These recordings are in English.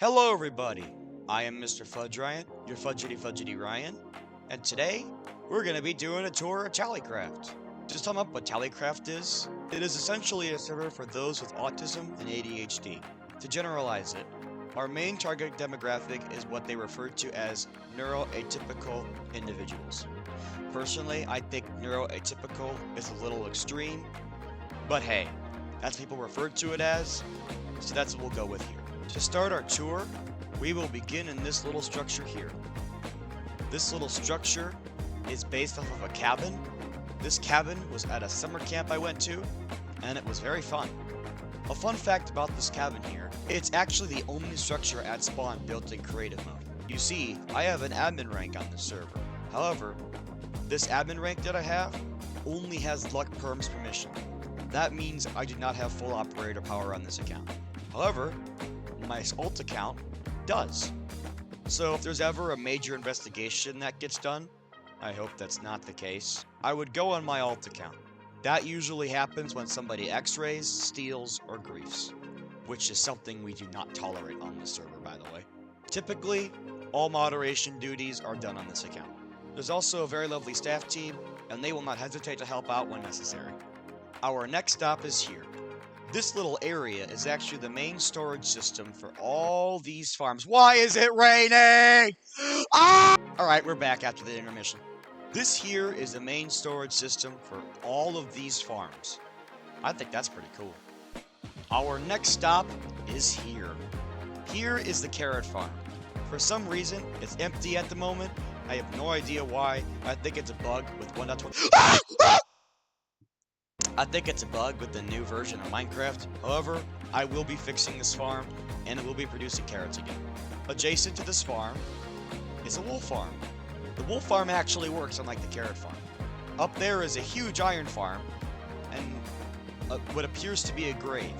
Hello everybody, I am Mr. Fudge Ryan, your Fudgety Ryan, and today we're going to be doing a tour of Tallycraft. To sum up what Tallycraft is, it is essentially a server for those with autism and ADHD. To generalize it, our main target demographic is what they refer to as neuroatypical individuals. Personally, I think neuroatypical is a little extreme, but hey, that's what people refer to it as, so that's what we'll go with here. To start our tour, we will begin in this little structure here. This little structure is based off of a cabin. This cabin was at a summer camp I went to, and it was very fun. A fun fact about this cabin here, it's actually the only structure at spawn built in creative mode. You see, I have an admin rank on this server. However, this admin rank that I have only has luck perms permission. That means I do not have full operator power on this account. However, my alt account does. So if there's ever a major investigation that gets done, I hope that's not the case, I would go on my alt account. That usually happens when somebody x-rays, steals, or griefs, which is something we do not tolerate on this server, by the way. Typically, all moderation duties are done on this account. There's also a very lovely staff team, and they will not hesitate to help out when necessary. Our next stop is here. This little area is actually the main storage system for all these farms. Why is it raining? Ah! Alright, we're back after the intermission. This here is the main storage system for all of these farms. I think that's pretty cool. Our next stop is here. Here is the carrot farm. For some reason, it's empty at the moment. I have no idea why. I think it's a bug with 1.20. I think it's a bug with the new version of Minecraft. However, I will be fixing this farm, and it will be producing carrots again. Adjacent to this farm is a wool farm. The wool farm actually works unlike the carrot farm. Up there is a huge iron farm, and what appears to be a grave.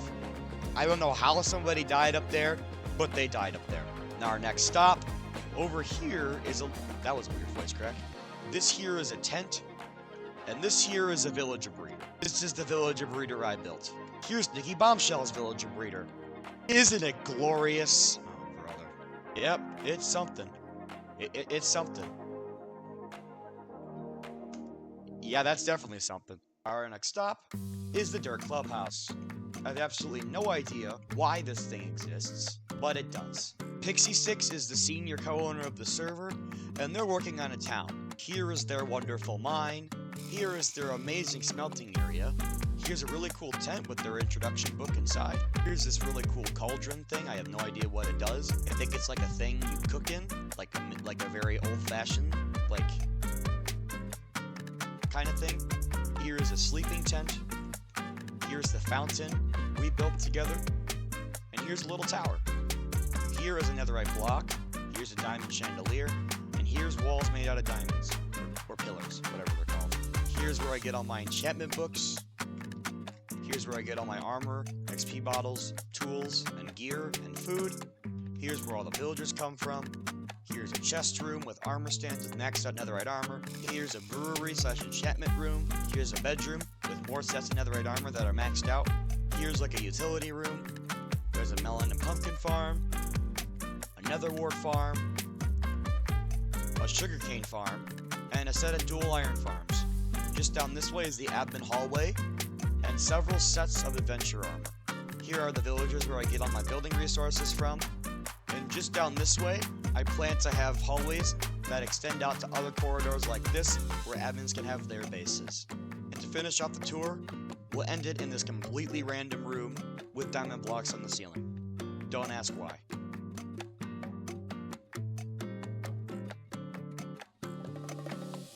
I don't know how somebody died up there, but they died up there. Now our next stop, over here is a... That was a weird voice crack. This here is a tent, and this here is a villager breeder. This is the villager breeder I built. Here's Nikki Bombshell's villager breeder. Isn't it glorious? Oh, brother. Yep, it's something. It's something. Yeah, that's definitely something. Our next stop is the Dirt Clubhouse. I have absolutely no idea why this thing exists, but it does. Pixie6 is the senior co-owner of the server, and they're working on a town. Here is their wonderful mine. Here is their amazing smelting area. Here's a really cool tent with their introduction book inside. Here's this really cool cauldron thing. I have no idea what it does. I think it's like a thing you cook in, like a very old-fashioned, like, kind of thing. Here is a sleeping tent. Here's the fountain we built together. And here's a little tower. Here is a netherite block. Here's a diamond chandelier. And here's walls made out of diamonds. Or pillars, whatever they're called. Here's where I get all my enchantment books. Here's where I get all my armor, XP bottles, tools, and gear, and food. Here's where all the villagers come from. Here's a chest room with armor stands with maxed out netherite armor. Here's a brewery / enchantment room. Here's a bedroom with more sets of netherite armor that are maxed out. Here's like a utility room. There's a melon and pumpkin farm. A nether wart farm. A sugarcane farm. And a set of dual iron farms. Just down this way is the admin hallway, and several sets of adventure armor. Here are the villagers where I get all my building resources from, and just down this way, I plan to have hallways that extend out to other corridors like this, where admins can have their bases. And to finish off the tour, we'll end it in this completely random room with diamond blocks on the ceiling. Don't ask why.